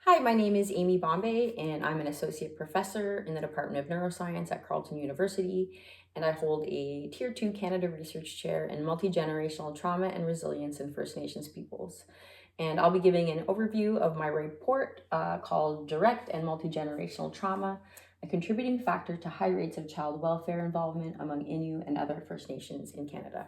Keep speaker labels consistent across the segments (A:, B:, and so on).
A: Hi, my name is Amy Bombay, and I'm an associate professor in the Department of Neuroscience at Carleton University, and I hold a Tier 2 Canada Research Chair in Multi-Generational Trauma and Resilience in First Nations Peoples. And I'll be giving an overview of my report called Direct and Multi-Generational Trauma, a contributing factor to high rates of child welfare involvement among Innu and other First Nations in Canada.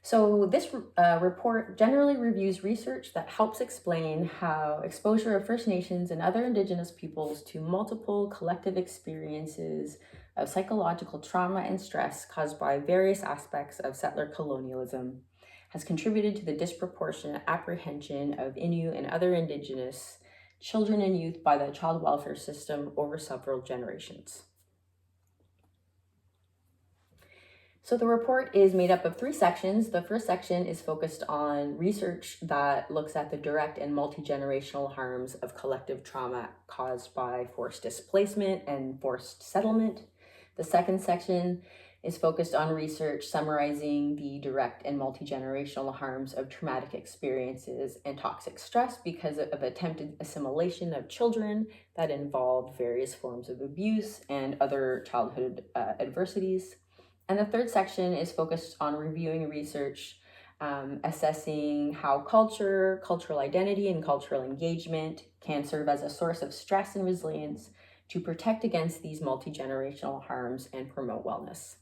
A: So this report generally reviews research that helps explain how exposure of First Nations and other Indigenous peoples to multiple collective experiences of psychological trauma and stress caused by various aspects of settler colonialism has contributed to the disproportionate apprehension of Innu and other Indigenous children and youth by the child welfare system over several generations. So the report is made up of 3 sections. The first section is focused on research that looks at the direct and multi-generational harms of collective trauma caused by forced displacement and forced settlement. The second section is focused on research summarizing the direct and multi-generational harms of traumatic experiences and toxic stress because of attempted assimilation of children that involved various forms of abuse and other childhood adversities. And the third section is focused on reviewing research, assessing how culture, cultural identity, and cultural engagement can serve as a source of stress and resilience to protect against these multi-generational harms and promote wellness.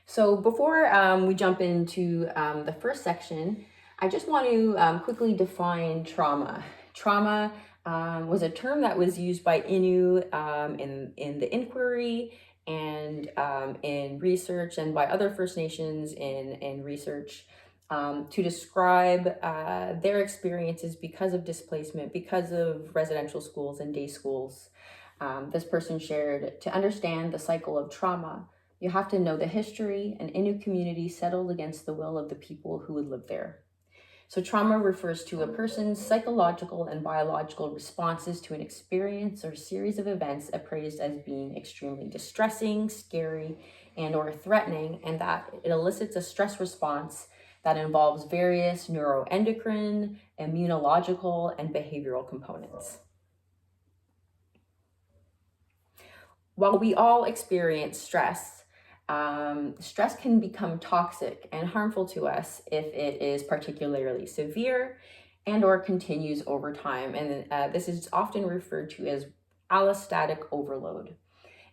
A: So before we jump into the first section, I just want to quickly define trauma. Trauma was a term that was used by Innu in the inquiry and in research, and by other First Nations in research to describe their experiences because of displacement, because of residential schools and day schools. This person shared, to understand the cycle of trauma, you have to know the history. An Innu community settled against the will of the people who would live there. So trauma refers to a person's psychological and biological responses to an experience or series of events appraised as being extremely distressing, scary, and or threatening, and that it elicits a stress response that involves various neuroendocrine, immunological, and behavioral components. While we all experience stress, stress can become toxic and harmful to us if it is particularly severe and or continues over time. And this is often referred to as allostatic overload.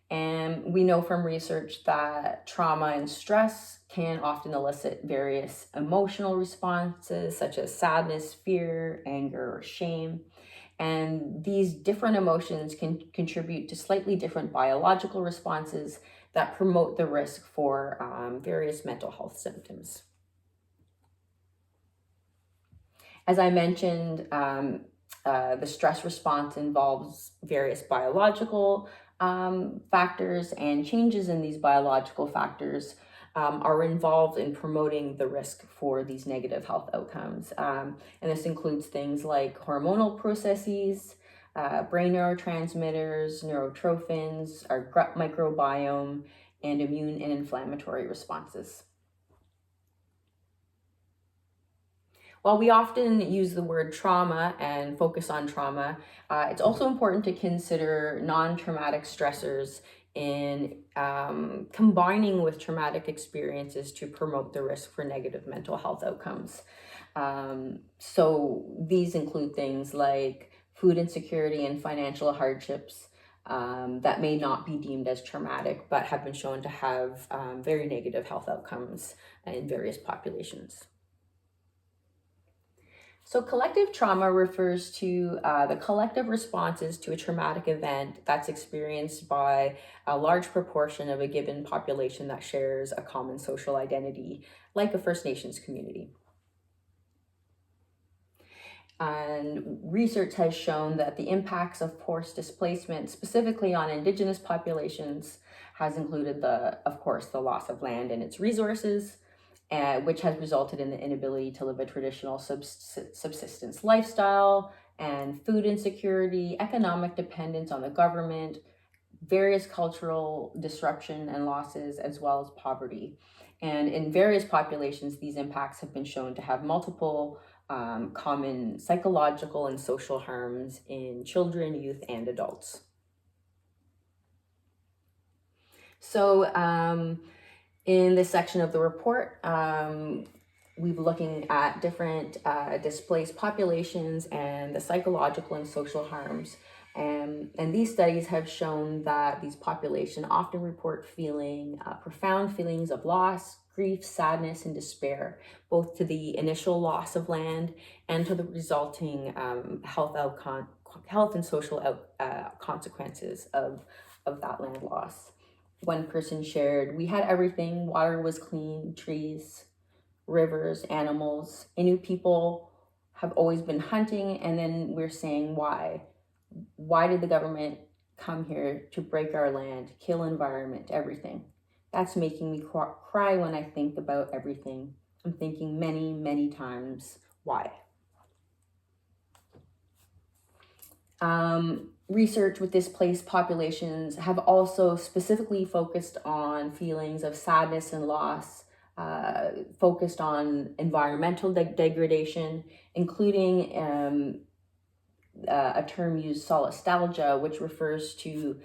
A: And we know from research that trauma and stress can often elicit various emotional responses such as sadness, fear, anger, or shame. And these different emotions can contribute to slightly different biological responses that promote the risk for various mental health symptoms. As I mentioned, the stress response involves various biological factors, and changes in these biological factors are involved in promoting the risk for these negative health outcomes. And this includes things like hormonal processes, brain neurotransmitters, neurotrophins, our gut microbiome, and immune and inflammatory responses. While we often use the word trauma and focus on trauma, it's also important to consider non-traumatic stressors in combining with traumatic experiences to promote the risk for negative mental health outcomes. So these include things like food insecurity and financial hardships that may not be deemed as traumatic, but have been shown to have very negative health outcomes in various populations. So collective trauma refers to the collective responses to a traumatic event that's experienced by a large proportion of a given population that shares a common social identity, like a First Nations community. And research has shown that the impacts of forced displacement, specifically on Indigenous populations, has included of course, the loss of land and its resources, which has resulted in the inability to live a traditional subsistence lifestyle, and food insecurity, economic dependence on the government, various cultural disruption and losses, as well as poverty. And in various populations, these impacts have been shown to have multiple common psychological and social harms in children, youth, and adults. So in this section of the report, we've been looking at different displaced populations and the psychological and social harms. And these studies have shown that these populations often report feeling profound feelings of loss, grief, sadness, and despair, both to the initial loss of land and to the resulting health and social consequences of that land loss. One person shared, "We had everything. Water was clean, trees, rivers, animals. Inuit people have always been hunting, and then we're saying why? Why did the government come here to break our land, kill environment, everything? That's making me cry when I think about everything. I'm thinking many, many times, why?" Research with displaced populations have also specifically focused on feelings of sadness and loss, focused on environmental degradation, including a term used, solastalgia, which refers to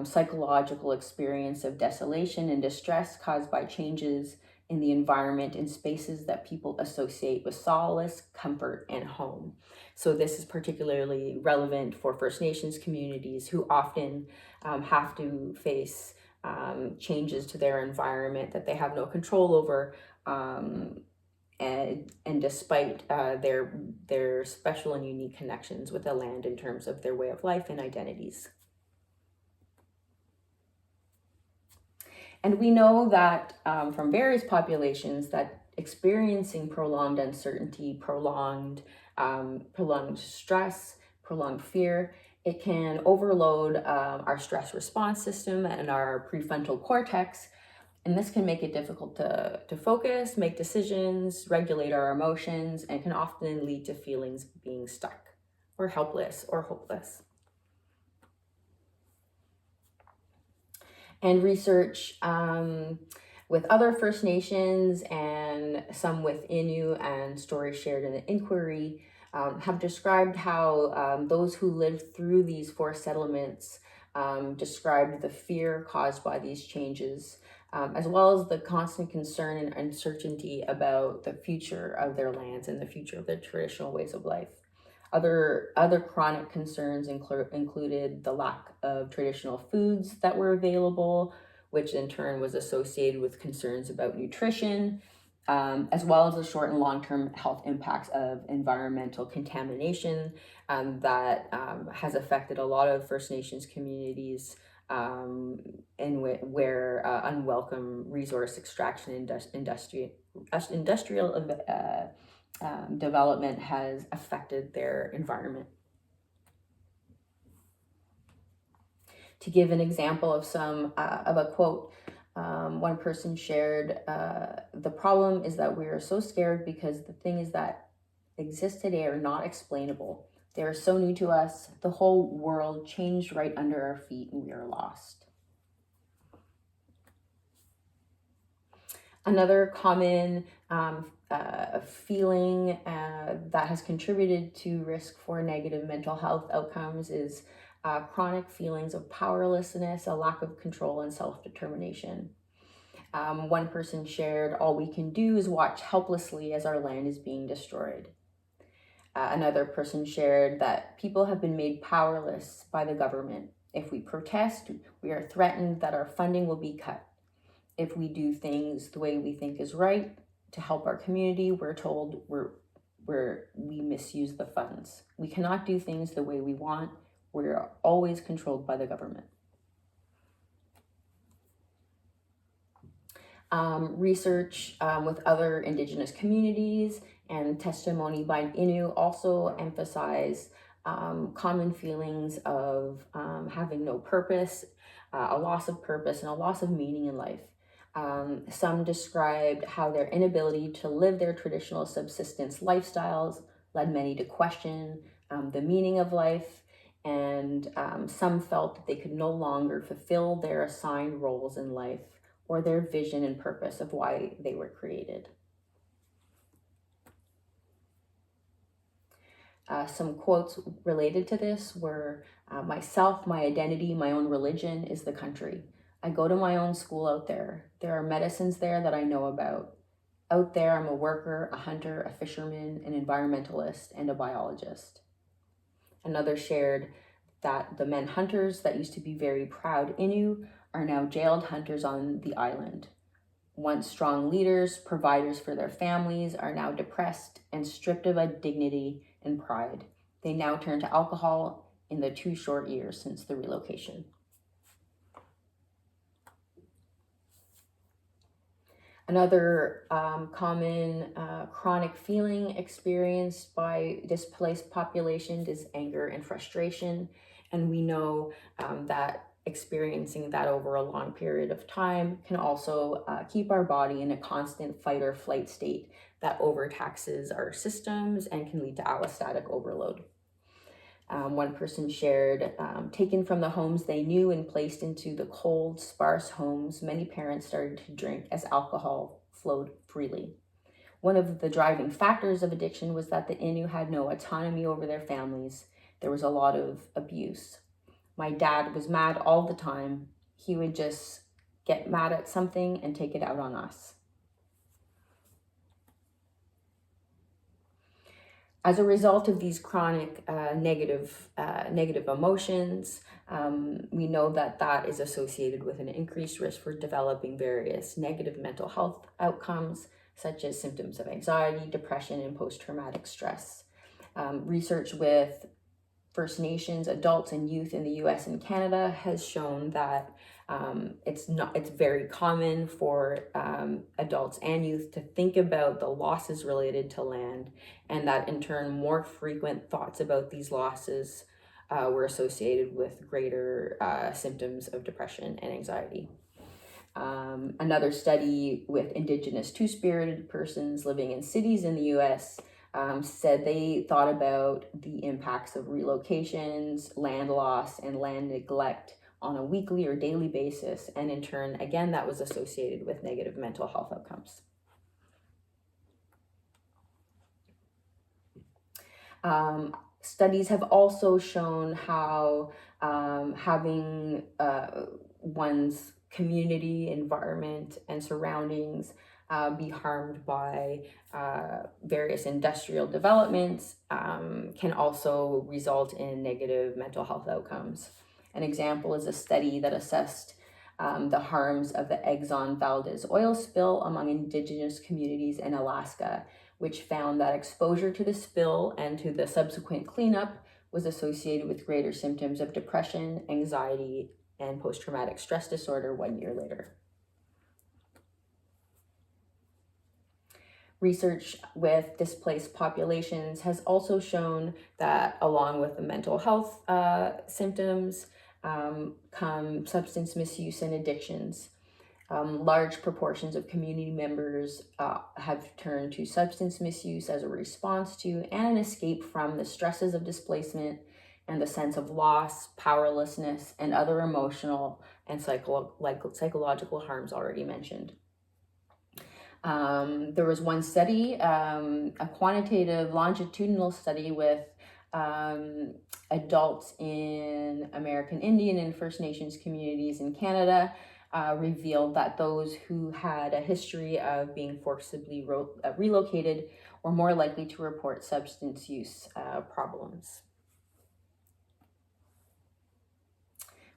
A: psychological experience of desolation and distress caused by changes in the environment and spaces that people associate with solace, comfort, and home. So this is particularly relevant for First Nations communities who often have to face changes to their environment that they have no control over, and despite their special and unique connections with the land in terms of their way of life and identities. And we know that from various populations that experiencing prolonged uncertainty, prolonged stress, prolonged fear, it can overload our stress response system and our prefrontal cortex. And this can make it difficult to focus, make decisions, regulate our emotions, and can often lead to feelings of being stuck or helpless or hopeless. And research with other First Nations and some with Innu and stories shared in the inquiry have described how those who lived through these forced settlements described the fear caused by these changes, as well as the constant concern and uncertainty about the future of their lands and the future of their traditional ways of life. Other chronic concerns included the lack of traditional foods that were available, which in turn was associated with concerns about nutrition, as well as the short and long-term health impacts of environmental contamination that has affected a lot of First Nations communities, where unwelcome resource extraction industrial development has affected their environment. To give an example of of a quote, one person shared, "The problem is that we are so scared because the things that exist today are not explainable. They are so new to us. The whole world changed right under our feet and we are lost." Another common feeling that has contributed to risk for negative mental health outcomes is chronic feelings of powerlessness, a lack of control, and self-determination. One person shared, "All we can do is watch helplessly as our land is being destroyed." Another person shared that people have been made powerless by the government. "If we protest, we are threatened that our funding will be cut. If we do things the way we think is right to help our community, we're told we misuse the funds. We cannot do things the way we want. We're always controlled by the government." Research with other Indigenous communities and testimony by Innu also emphasize common feelings of having no purpose, a loss of purpose, and a loss of meaning in life. Some described how their inability to live their traditional subsistence lifestyles led many to question the meaning of life, and some felt that they could no longer fulfill their assigned roles in life or their vision and purpose of why they were created. Some quotes related to this were, myself, my identity, my own religion is the country. I go to my own school out there. There are medicines there that I know about. Out there, I'm a worker, a hunter, a fisherman, an environmentalist, and a biologist. Another shared that the men hunters that used to be very proud Innu are now jailed hunters on the island. Once strong leaders, providers for their families, are now depressed and stripped of a dignity and pride. They now turn to alcohol in the 2 short years since the relocation. Another common chronic feeling experienced by displaced population is anger and frustration. And we know that experiencing that over a long period of time can also keep our body in a constant fight or flight state that overtaxes our systems and can lead to allostatic overload. One person shared, taken from the homes they knew and placed into the cold, sparse homes, many parents started to drink as alcohol flowed freely. One of the driving factors of addiction was that the Innu had no autonomy over their families. There was a lot of abuse. My dad was mad all the time. He would just get mad at something and take it out on us. As a result of these chronic negative emotions, we know that that is associated with an increased risk for developing various negative mental health outcomes, such as symptoms of anxiety, depression, and post-traumatic stress. Research with First Nations adults and youth in the US and Canada has shown that it's very common for adults and youth to think about the losses related to land, and that in turn more frequent thoughts about these losses were associated with greater symptoms of depression and anxiety. Another study with Indigenous two-spirited persons living in cities in the US said they thought about the impacts of relocations, land loss, and land neglect on a weekly or daily basis. And in turn, again, that was associated with negative mental health outcomes. Studies have also shown how having one's community, environment, and surroundings be harmed by various industrial developments can also result in negative mental health outcomes. An example is a study that assessed the harms of the Exxon Valdez oil spill among Indigenous communities in Alaska, which found that exposure to the spill and to the subsequent cleanup was associated with greater symptoms of depression, anxiety, and post-traumatic stress disorder 1 year later. Research with displaced populations has also shown that along with the mental health symptoms come substance misuse and addictions. Large proportions of community members have turned to substance misuse as a response to and an escape from the stresses of displacement and the sense of loss, powerlessness, and other emotional and psychological harms already mentioned. There was one study, a quantitative longitudinal study with adults in American Indian and First Nations communities in Canada, revealed that those who had a history of being forcibly relocated were more likely to report substance use problems.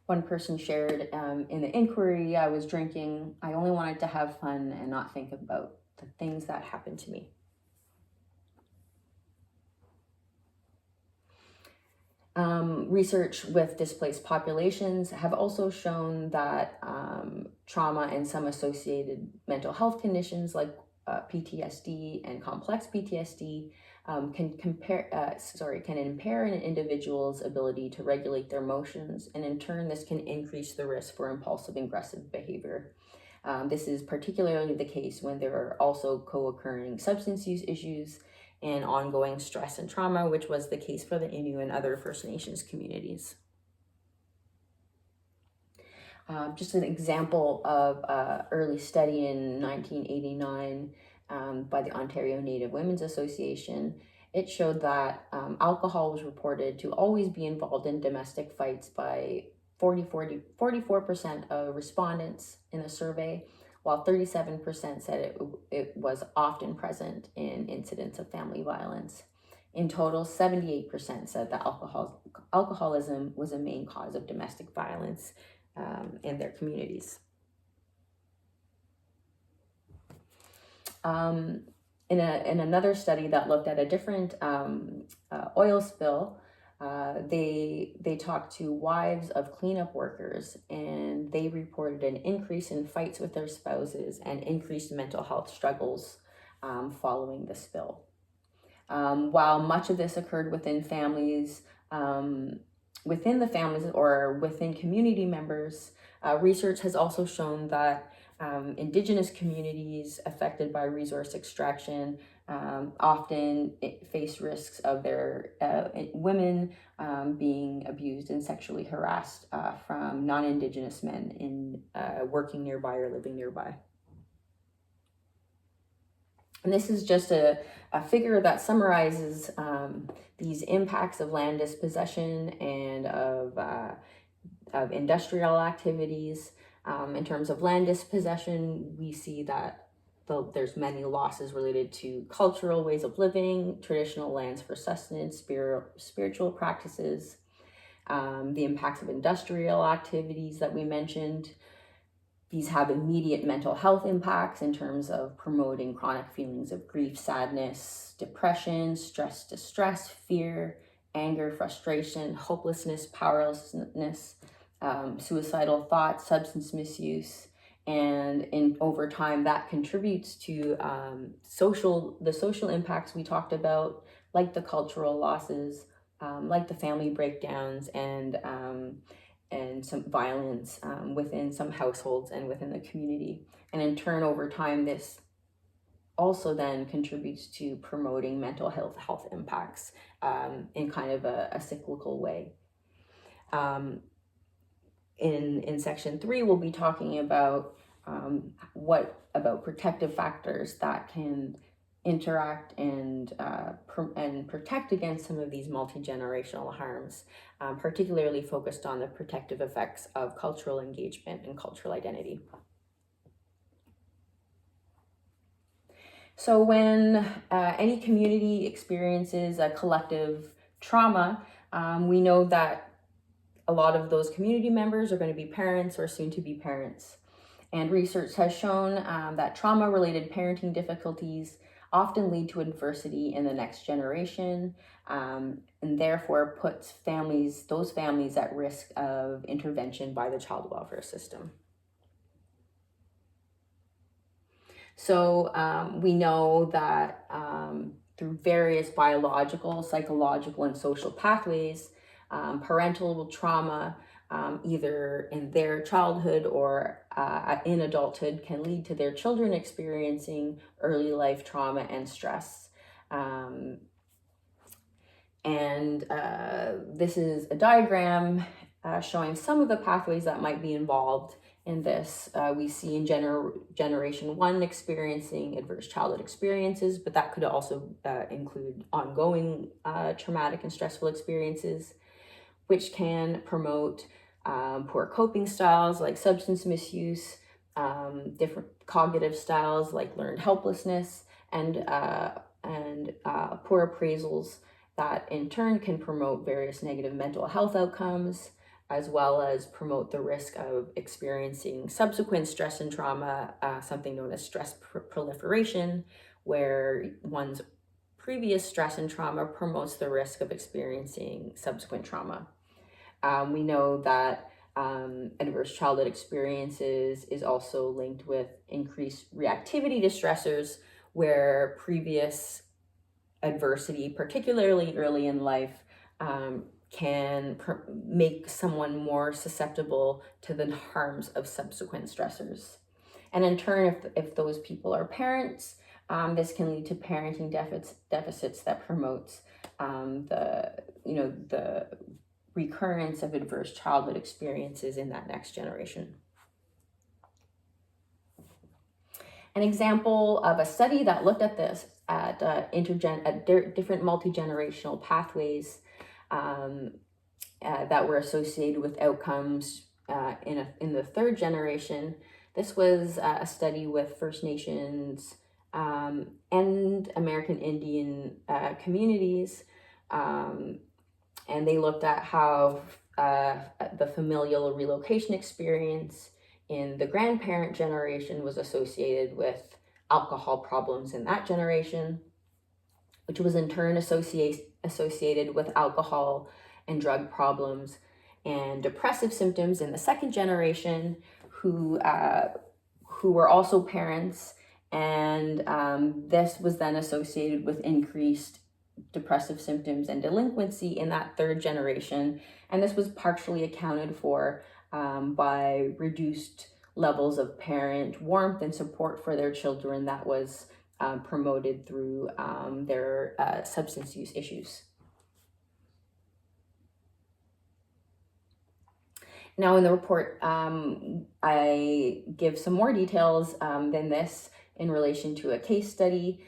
A: One person shared in the inquiry, I was drinking, I only wanted to have fun and not think about the things that happened to me. Research with displaced populations have also shown that trauma and some associated mental health conditions like PTSD and complex PTSD can impair an individual's ability to regulate their emotions, and in turn this can increase the risk for impulsive and aggressive behavior. This is particularly the case when there are also co-occurring substance use issues and ongoing stress and trauma, which was the case for the Innu and other First Nations communities. Just an example of early study in 1989 by the Ontario Native Women's Association. It showed that alcohol was reported to always be involved in domestic fights by 44% of respondents in the survey, while 37% said it was often present in incidents of family violence. In total, 78% said that alcoholism was a main cause of domestic violence in their communities. In another study that looked at a different oil spill, they talked to wives of cleanup workers, and they reported an increase in fights with their spouses and increased mental health struggles following the spill. While much of this occurred within families, within the families or within community members, research has also shown that Indigenous communities affected by resource extraction often face risks of their women being abused and sexually harassed from non-Indigenous men in working nearby or living nearby. And this is just a figure that summarizes these impacts of land dispossession and of industrial activities. In terms of land dispossession, we see that there's many losses related to cultural ways of living, traditional lands for sustenance, spiritual practices, the impacts of industrial activities that we mentioned. These have immediate mental health impacts in terms of promoting chronic feelings of grief, sadness, depression, stress, distress, fear, anger, frustration, hopelessness, powerlessness, suicidal thoughts, substance misuse, and over time that contributes to the social impacts we talked about, like the cultural losses, like the family breakdowns, and some violence within some households and within the community. And in turn, over time, this also then contributes to promoting mental health impacts in kind of a cyclical way. In section 3, we'll be talking about about protective factors that can interact and protect against some of these multi-generational harms, particularly focused on the protective effects of cultural engagement and cultural identity. So when any community experiences a collective trauma, we know that a lot of those community members are going to be parents or soon to be parents. And research has shown that trauma-related parenting difficulties often lead to adversity in the next generation, and therefore puts those families at risk of intervention by the child welfare system. So we know that through various biological, psychological, and social pathways, parental trauma, either in their childhood or in adulthood, can lead to their children experiencing early life trauma and stress. This is a diagram showing some of the pathways that might be involved in this. We see in generation 1 experiencing adverse childhood experiences, but that could also include ongoing traumatic and stressful experiences, which can promote poor coping styles like substance misuse, different cognitive styles like learned helplessness, and poor appraisals that in turn can promote various negative mental health outcomes, as well as promote the risk of experiencing subsequent stress and trauma, something known as stress proliferation, where one's previous stress and trauma promotes the risk of experiencing subsequent trauma. We know that adverse childhood experiences is also linked with increased reactivity to stressors, where previous adversity, particularly early in life, can make someone more susceptible to the harms of subsequent stressors. And in turn, if those people are parents, this can lead to parenting deficits that promotes the recurrence of adverse childhood experiences in that next generation. An example of a study that looked at this at different multi-generational pathways that were associated with outcomes in the third generation. This was a study with First Nations and American Indian communities, and they looked at how the familial relocation experience in the grandparent generation was associated with alcohol problems in that generation, which was in turn associated with alcohol and drug problems and depressive symptoms in the second generation, who were also parents, and this was then associated with increased depressive symptoms and delinquency in that third generation, and this was partially accounted for by reduced levels of parent warmth and support for their children that was promoted through their substance use issues. Now in the report, I give some more details than this in relation to a case study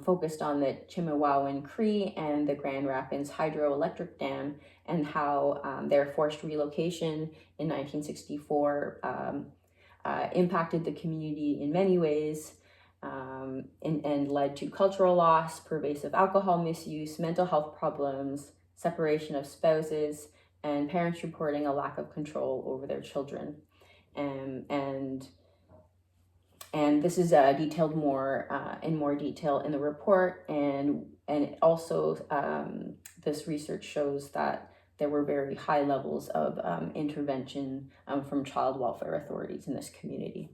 A: focused on the Chimawawin Cree and the Grand Rapids hydroelectric dam, and how their forced relocation in 1964 impacted the community in many ways, and led to cultural loss, pervasive alcohol misuse, mental health problems, separation of spouses, and parents reporting a lack of control over their children. And this is detailed in more detail in the report, and also this research shows that there were very high levels of intervention from child welfare authorities in this community.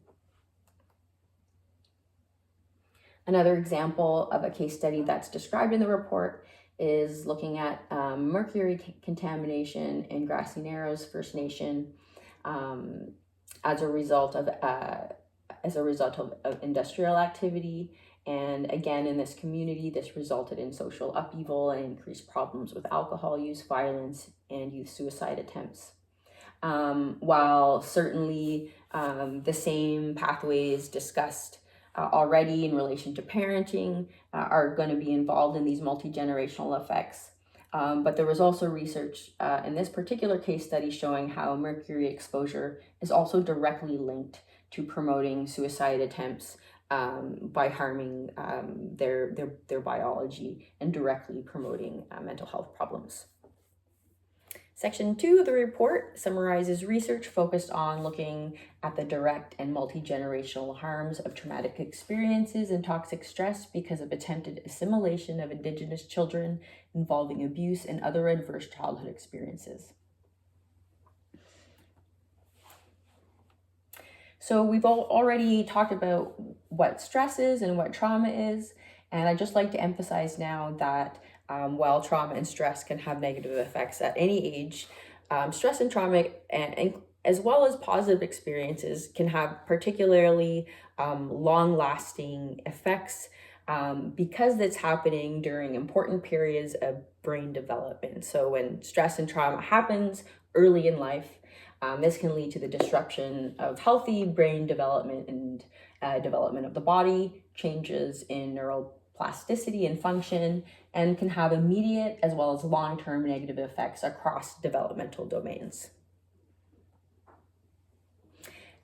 A: Another example of a case study that's described in the report is looking at mercury contamination in Grassy Narrows First Nation as a result of industrial activity. And again, in this community, this resulted in social upheaval and increased problems with alcohol use, violence, and youth suicide attempts. While certainly the same pathways discussed already in relation to parenting are going to be involved in these multi-generational effects. But there was also research in this particular case study showing how mercury exposure is also directly linked to promoting suicide attempts by harming their biology and directly promoting mental health problems. Section 2 of the report summarizes research focused on looking at the direct and multi-generational harms of traumatic experiences and toxic stress because of attempted assimilation of Indigenous children involving abuse and other adverse childhood experiences. So we've already talked about what stress is and what trauma is, and I'd just like to emphasize now that while trauma and stress can have negative effects at any age, stress and trauma, and as well as positive experiences, can have particularly long-lasting effects because it's happening during important periods of brain development. So when stress and trauma happens early in life, this can lead to the disruption of healthy brain development and development of the body, changes in neuroplasticity and function, and can have immediate as well as long-term negative effects across developmental domains.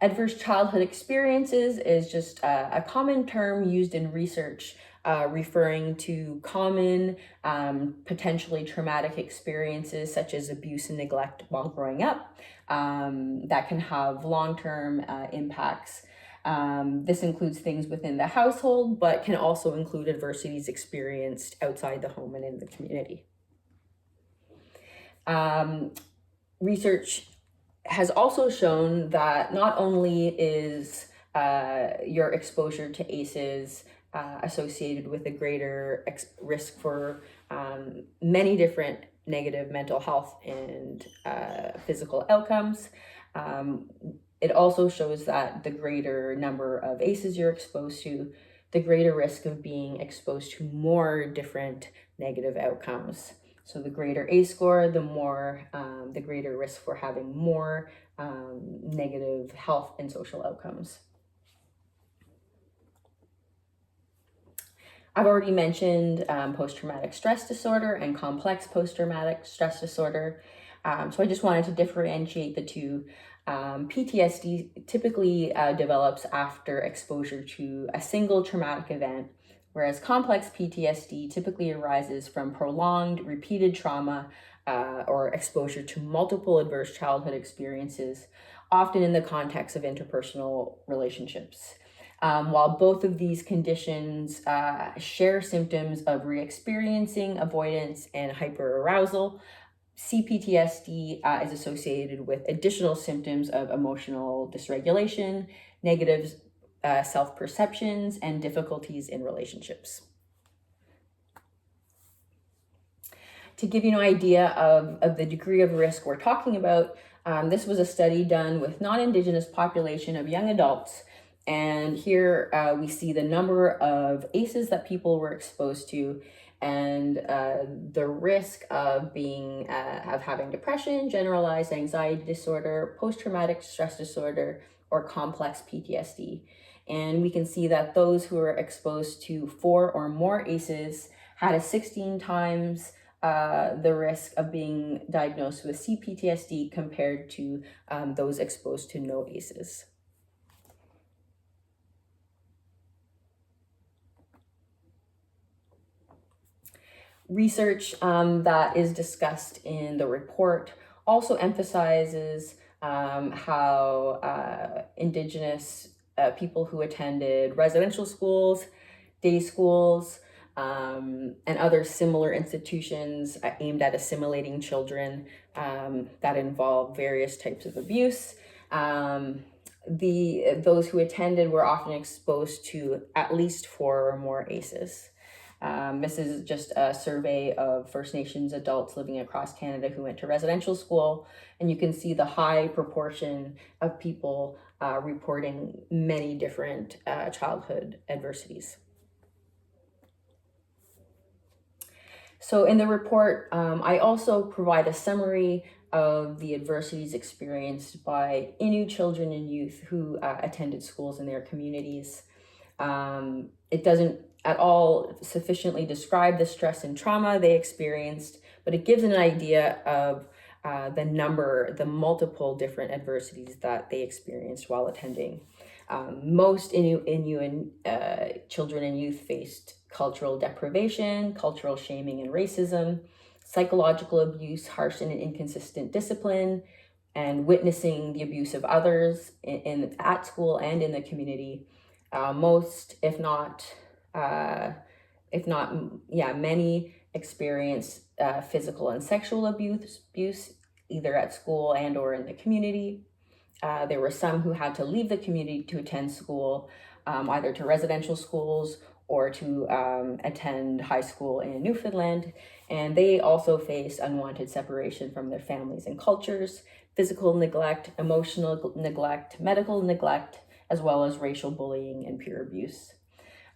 A: Adverse childhood experiences is just a common term used in research referring to common, potentially traumatic experiences such as abuse and neglect while growing up that can have long-term impacts. This includes things within the household, but can also include adversities experienced outside the home and in the community. Research has also shown that not only is your exposure to ACEs associated with a greater risk for many different negative mental health and physical outcomes, it also shows that the greater number of ACEs you're exposed to, the greater risk of being exposed to more different negative outcomes. So the greater ACE score, the greater risk for having more negative health and social outcomes. I've already mentioned post-traumatic stress disorder and complex post-traumatic stress disorder. So I just wanted to differentiate the two. PTSD typically develops after exposure to a single traumatic event, whereas complex PTSD typically arises from prolonged, repeated trauma or exposure to multiple adverse childhood experiences, often in the context of interpersonal relationships. While both of these conditions share symptoms of re-experiencing, avoidance, and hyperarousal, CPTSD is associated with additional symptoms of emotional dysregulation, negative self-perceptions, and difficulties in relationships. To give you an idea of the degree of risk we're talking about, this was a study done with non-Indigenous population of young adults. And here we see the number of ACEs that people were exposed to and the risk of having depression, generalized anxiety disorder, post-traumatic stress disorder, or complex PTSD. And we can see that those who were exposed to 4 or more ACEs had a 16 times the risk of being diagnosed with CPTSD compared to those exposed to no ACEs. Research that is discussed in the report also emphasizes how Indigenous people who attended residential schools, day schools, and other similar institutions aimed at assimilating children that involve various types of abuse. Those who attended were often exposed to at least 4 or more ACEs. This is just a survey of First Nations adults living across Canada who went to residential school, and you can see the high proportion of people reporting many different childhood adversities. So in the report, I also provide a summary of the adversities experienced by Innu children and youth who attended schools in their communities. It doesn't at all sufficiently describe the stress and trauma they experienced, but it gives an idea of the multiple different adversities that they experienced while attending. Most Innu children and youth faced cultural deprivation, cultural shaming and racism, psychological abuse, harsh and inconsistent discipline, and witnessing the abuse of others at school and in the community. Most, many experienced physical and sexual abuse either at school and or in the community. There were some who had to leave the community to attend school, either to residential schools or to attend high school in Newfoundland. And they also faced unwanted separation from their families and cultures, physical neglect, emotional neglect, medical neglect, as well as racial bullying and peer abuse.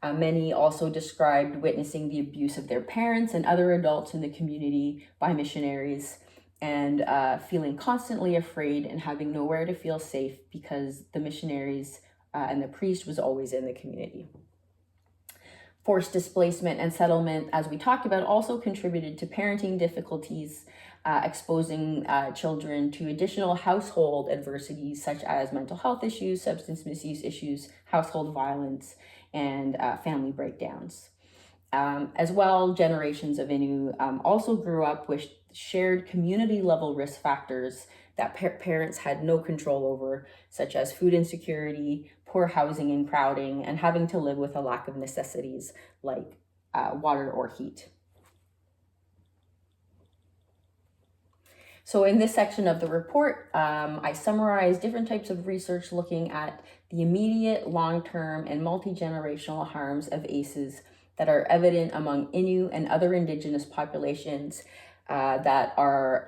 A: Many also described witnessing the abuse of their parents and other adults in the community by missionaries, and feeling constantly afraid and having nowhere to feel safe because the missionaries and the priest was always in the community. Forced displacement and settlement, as we talked about, also contributed to parenting difficulties, exposing children to additional household adversities such as mental health issues, substance misuse issues, household violence, and family breakdowns. As well, generations of Innu also grew up with shared community-level risk factors that parents had no control over, such as food insecurity, poor housing and crowding, and having to live with a lack of necessities like water or heat. So in this section of the report, I summarize different types of research looking at the immediate, long-term, and multi-generational harms of ACEs that are evident among Innu and other Indigenous populations that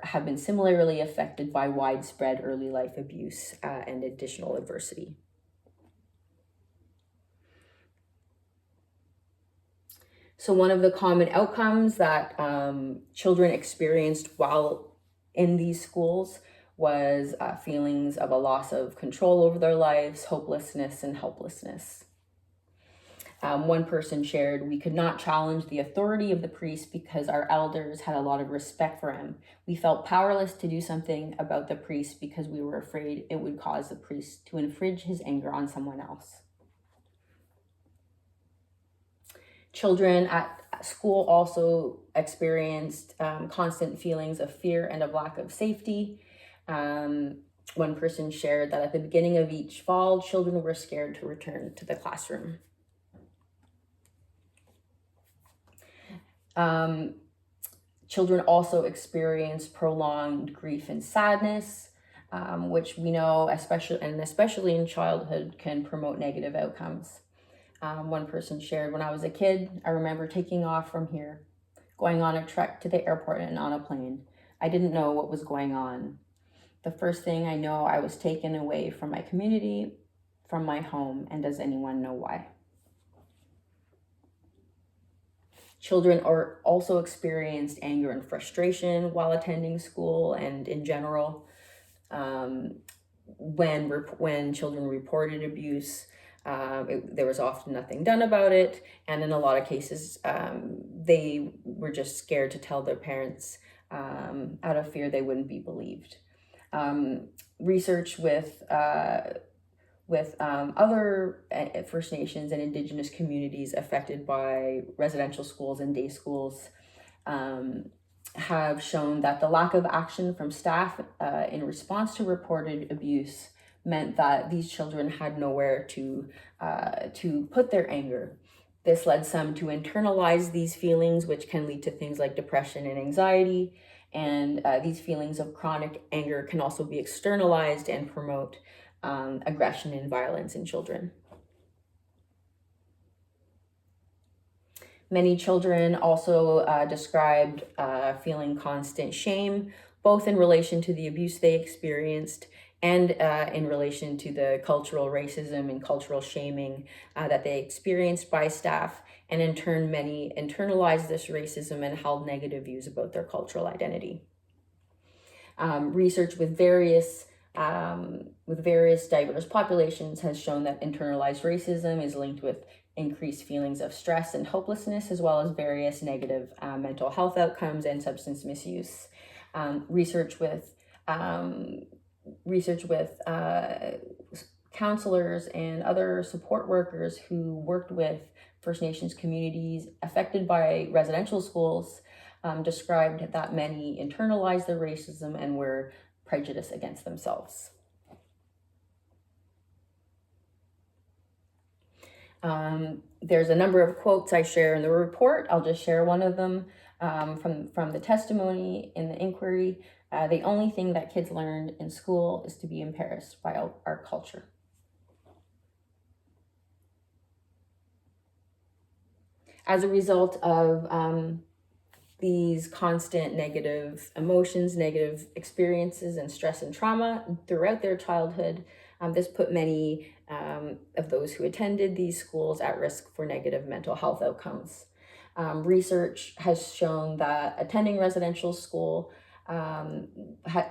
A: have been similarly affected by widespread early life abuse and additional adversity. So one of the common outcomes that children experienced while in these schools was feelings of a loss of control over their lives, hopelessness, and helplessness. One person shared, "We could not challenge the authority of the priest because our elders had a lot of respect for him. We felt powerless to do something about the priest because we were afraid it would cause the priest to infringe his anger on someone else." Children at school also experienced constant feelings of fear and of lack of safety. One person shared that at the beginning of each fall, children were scared to return to the classroom. Children also experience prolonged grief and sadness, which we know, especially in childhood, can promote negative outcomes. One person shared, "When I was a kid, I remember taking off from here, going on a trek to the airport and on a plane. I didn't know what was going on. The first thing I know, I was taken away from my community, from my home, and does anyone know why?" Children are also experienced anger and frustration while attending school and in general. When children reported abuse, there was often nothing done about it, and in a lot of cases, they were just scared to tell their parents out of fear they wouldn't be believed. Research with other First Nations and Indigenous communities affected by residential schools and day schools have shown that the lack of action from staff in response to reported abuse meant that these children had nowhere to put their anger. This led some to internalize these feelings, which can lead to things like depression and anxiety. And these feelings of chronic anger can also be externalized and promote aggression and violence in children. Many children also described feeling constant shame, both in relation to the abuse they experienced and in relation to the cultural racism and cultural shaming that they experienced by staff. And in turn, many internalized this racism and held negative views about their cultural identity. Research with various diverse populations has shown that internalized racism is linked with increased feelings of stress and hopelessness, as well as various negative mental health outcomes and substance misuse. Research with counselors and other support workers who worked with First Nations communities affected by residential schools described that many internalized their racism and were prejudiced against themselves. There's a number of quotes I share in the report. I'll just share one of them from the testimony in the inquiry. The only thing that kids learned in school is to be embarrassed by our culture. As a result of these constant negative emotions, negative experiences, and stress and trauma throughout their childhood, this put many of those who attended these schools at risk for negative mental health outcomes. Research has shown that attending residential school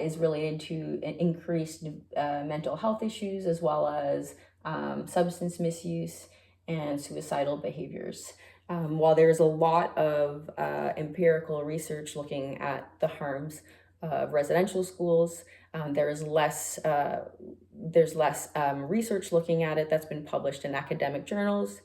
A: is related to increased mental health issues, as well as substance misuse and suicidal behaviors. While there's a lot of empirical research looking at the harms of residential schools, there's less research looking at it that's been published in academic journals,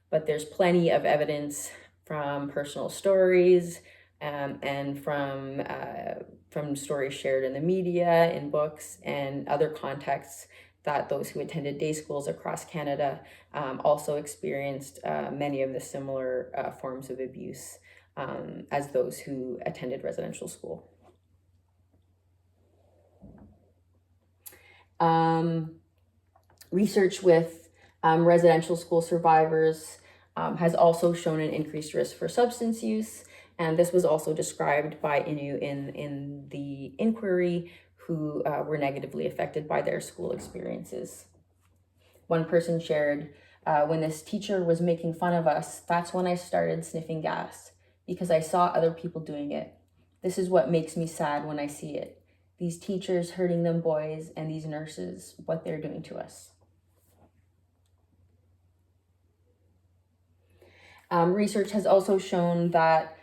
A: but there's plenty of evidence from personal stories and from stories shared in the media, in books, and other contexts that those who attended day schools across Canada also experienced many of the similar forms of abuse as those who attended residential school. Research with residential school survivors has also shown an increased risk for substance use, and this was also described by Innu in the inquiry, who were negatively affected by their school experiences. One person shared, When this teacher was making fun of us, that's when I started sniffing gas because I saw other people doing it. This is what makes me sad when I see it. These teachers hurting them boys and these nurses, what they're doing to us. Research has also shown that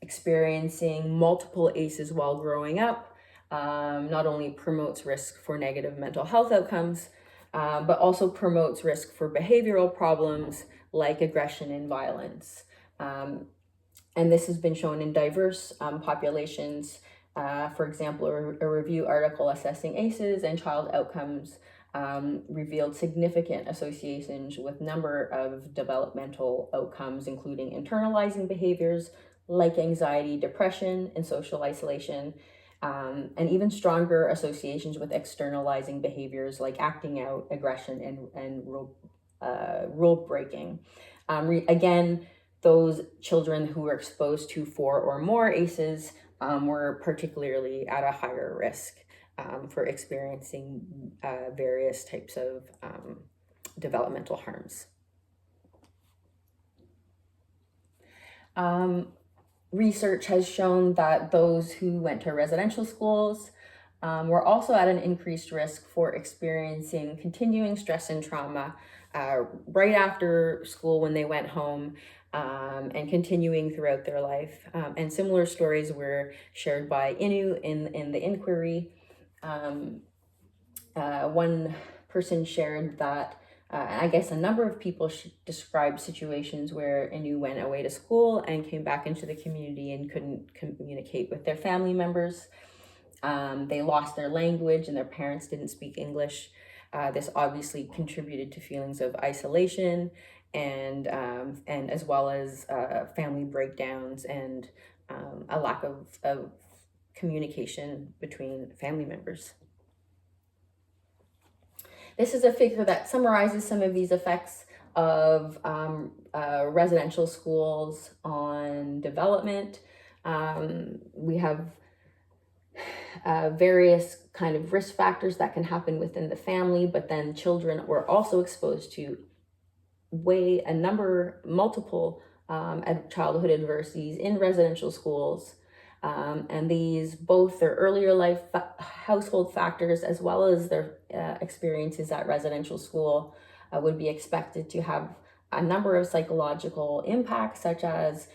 A: experiencing multiple ACEs while growing up not only promotes risk for negative mental health outcomes, but also promotes risk for behavioral problems like aggression and violence. And this has been shown in diverse populations. For example, a review article assessing ACEs and child outcomes revealed significant associations with a number of developmental outcomes, including internalizing behaviors like anxiety, depression, and social isolation, and even stronger associations with externalizing behaviors like acting out, aggression, and rule breaking. Again, those children who were exposed to 4 or more ACEs were particularly at a higher risk for experiencing various types of developmental harms. Research has shown that those who went to residential schools were also at an increased risk for experiencing continuing stress and trauma right after school when they went home, and continuing throughout their life. And similar stories were shared by Inu in the inquiry. One person shared that, I guess a number of people described situations where Inu went away to school and came back into the community and couldn't communicate with their family members. They lost their language and their parents didn't speak English. This obviously contributed to feelings of isolation and as well as family breakdowns and a lack of communication between family members. This is a figure that summarizes some of these effects of residential schools on development. We have various kind of risk factors that can happen within the family, but then children were also exposed to multiple childhood adversities in residential schools. And these, both their earlier life household factors as well as their experiences at residential school would be expected to have a number of psychological impacts, such as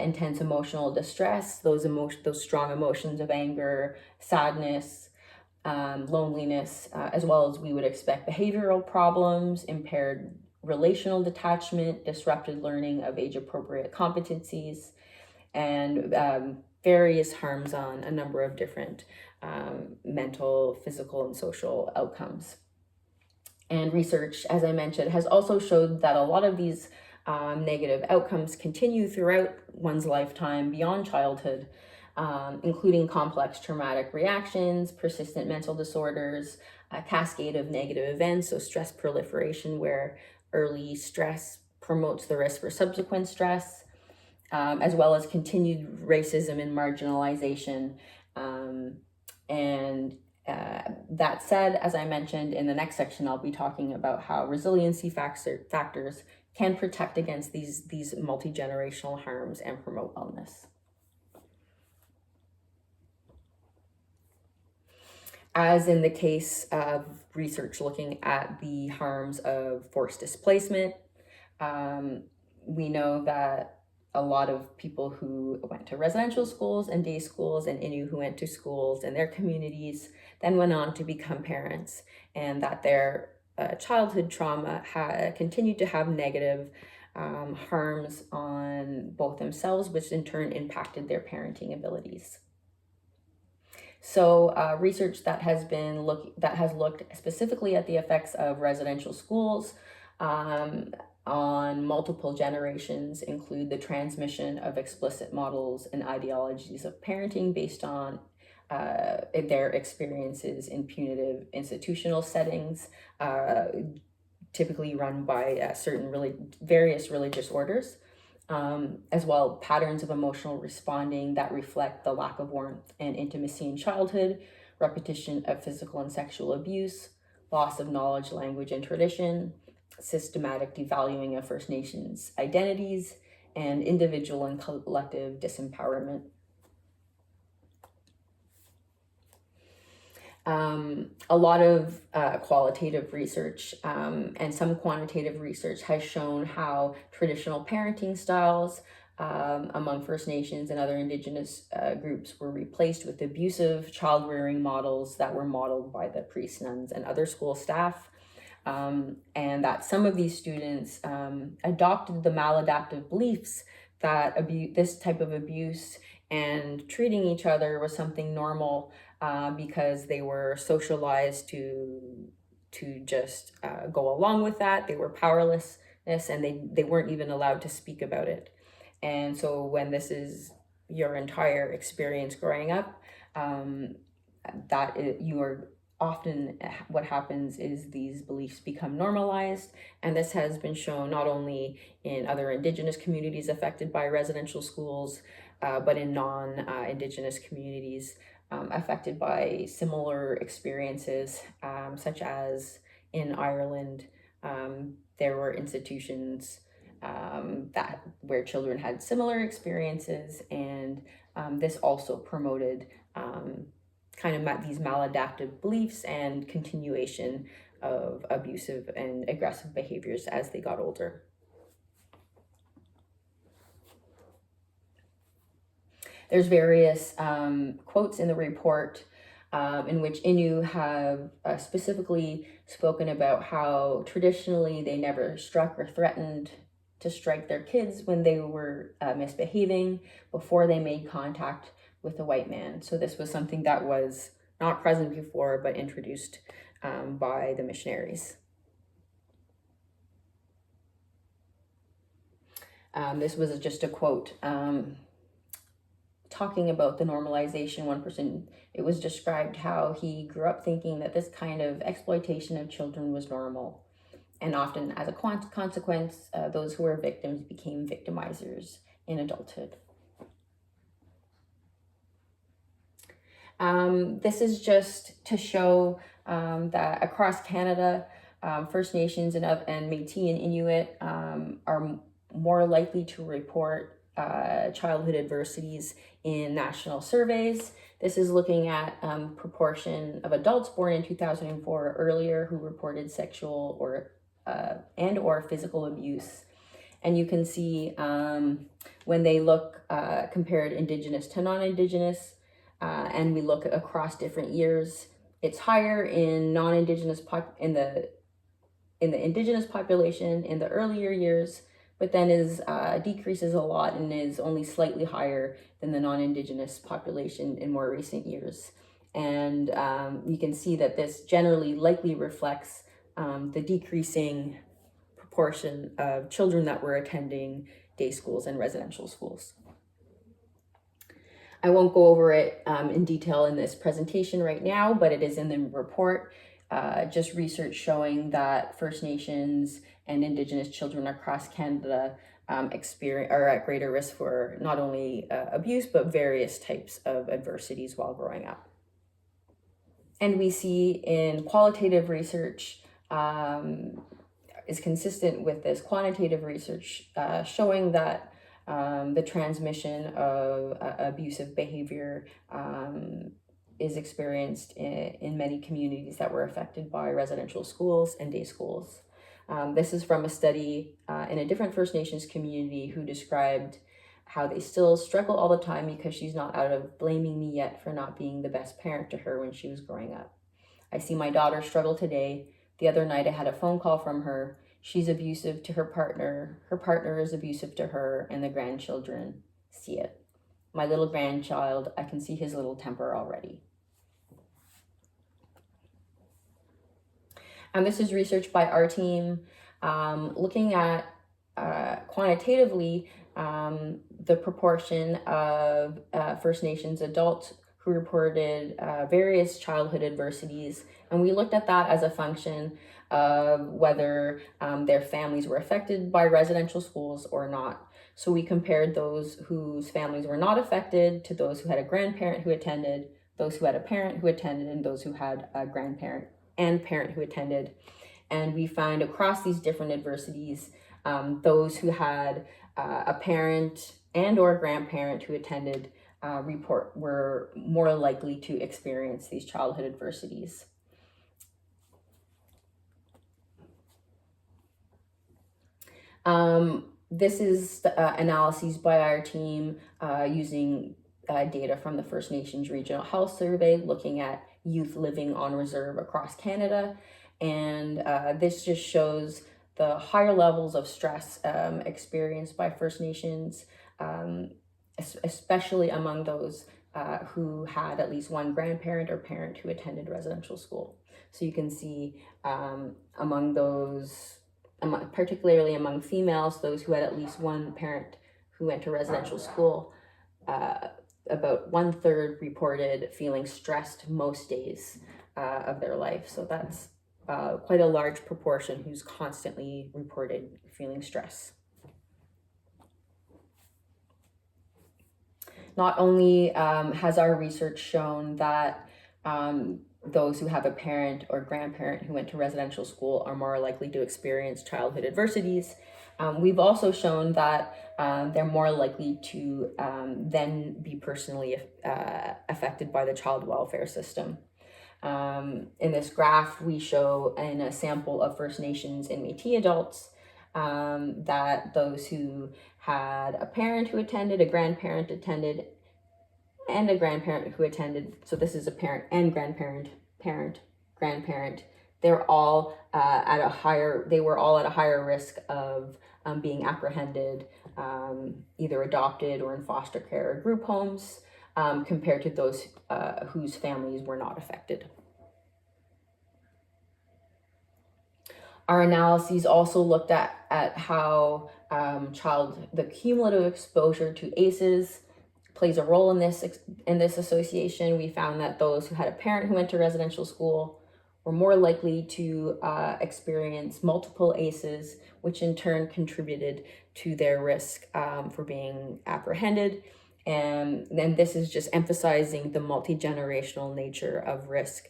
A: intense emotional distress, those strong emotions of anger, sadness, loneliness, as well as we would expect behavioral problems, impaired relational detachment, disrupted learning of age-appropriate competencies, and various harms on a number of different mental, physical, and social outcomes. And research, as I mentioned, has also showed that a lot of these negative outcomes continue throughout one's lifetime beyond childhood, including complex traumatic reactions, persistent mental disorders, a cascade of negative events, so stress proliferation, where early stress promotes the risk for subsequent stress, as well as continued racism and marginalization. That said, as I mentioned, in the next section, I'll be talking about how resiliency factors can protect against these multi-generational harms and promote wellness. As in the case of research looking at the harms of forced displacement, we know that a lot of people who went to residential schools and day schools and Innu who went to schools in their communities then went on to become parents, and that their childhood trauma continued to have negative harms on both themselves, which in turn impacted their parenting abilities. So research that has looked specifically at the effects of residential schools on multiple generations include the transmission of explicit models and ideologies of parenting based on their experiences in punitive institutional settings, typically run by various religious orders, as well patterns of emotional responding that reflect the lack of warmth and intimacy in childhood, repetition of physical and sexual abuse, loss of knowledge, language, and tradition, systematic devaluing of First Nations identities, and individual and collective disempowerment. A lot of qualitative research and some quantitative research has shown how traditional parenting styles among First Nations and other Indigenous groups were replaced with abusive child rearing models that were modeled by the priests, nuns, and other school staff. And that some of these students adopted the maladaptive beliefs that this type of abuse and treating each other was something normal because they were socialized to just go along with that. They were powerlessness, and they weren't even allowed to speak about it. And so when this is your entire experience growing up, you are often, what happens is these beliefs become normalized, and this has been shown not only in other Indigenous communities affected by residential schools, but in non-Indigenous communities affected by similar experiences, such as in Ireland. There were institutions where children had similar experiences, and this also promoted these maladaptive beliefs and continuation of abusive and aggressive behaviors as they got older. There's various quotes in the report in which Innu have specifically spoken about how traditionally they never struck or threatened to strike their kids when they were misbehaving before they made contact with a white man. So this was something that was not present before, but introduced by the missionaries. This was just a quote talking about the normalization. One person, it was described how he grew up thinking that this kind of exploitation of children was normal. And often as a consequence, those who were victims became victimizers in adulthood. This is just to show that across Canada, First Nations and Métis and Inuit are more likely to report childhood adversities in national surveys. This is looking at proportion of adults born in 2004 or earlier who reported sexual or physical abuse. And you can see when they look compared Indigenous to non-Indigenous, and we look across different years, it's higher in non-Indigenous in the Indigenous population in the earlier years, but then decreases a lot and is only slightly higher than the non-Indigenous population in more recent years. And you can see that this generally likely reflects the decreasing proportion of children that were attending day schools and residential schools. I won't go over it in detail in this presentation right now, but it is in the report. Just research showing that First Nations and Indigenous children across Canada are at greater risk for not only abuse, but various types of adversities while growing up. And we see in qualitative research is consistent with this quantitative research showing that the transmission of abusive behavior is experienced in many communities that were affected by residential schools and day schools. This is from a study in a different First Nations community who described how they still struggle all the time because she's not out of blaming me yet for not being the best parent to her when she was growing up. I see my daughter struggle today. The other night I had a phone call from her. She's abusive to her partner is abusive to her, and the grandchildren see it. My little grandchild, I can see his little temper already. And this is research by our team looking at quantitatively the proportion of First Nations adults who reported various childhood adversities. And we looked at that as a function of whether their families were affected by residential schools or not. So we compared those whose families were not affected to those who had a grandparent who attended, those who had a parent who attended, and those who had a grandparent and parent who attended. And we find across these different adversities, those who had a parent and or grandparent who attended report were more likely to experience these childhood adversities. This is the, analyses by our team using data from the First Nations Regional Health Survey, looking at youth living on reserve across Canada. And this just shows the higher levels of stress experienced by First Nations, especially among those who had at least one grandparent or parent who attended residential school. So you can see among those, particularly among females, those who had at least one parent who went to residential school, about 1/3 reported feeling stressed most days of their life. So that's quite a large proportion who's constantly reported feeling stress. Not only has our research shown that those who have a parent or grandparent who went to residential school are more likely to experience childhood adversities, we've also shown that they're more likely to then be personally affected by the child welfare system. In this graph, we show in a sample of First Nations and Métis adults that those who had a parent who attended, a grandparent attended, and a grandparent who attended, so this is a parent and grandparent, parent, grandparent, they're all at a higher, they were all at a higher risk of being apprehended, either adopted or in foster care or group homes, compared to those whose families were not affected. Our analyses also looked at how the cumulative exposure to ACEs plays a role in this association. We found that those who had a parent who went to residential school were more likely to experience multiple ACEs, which in turn contributed to their risk for being apprehended. And then this is just emphasizing the multi-generational nature of risk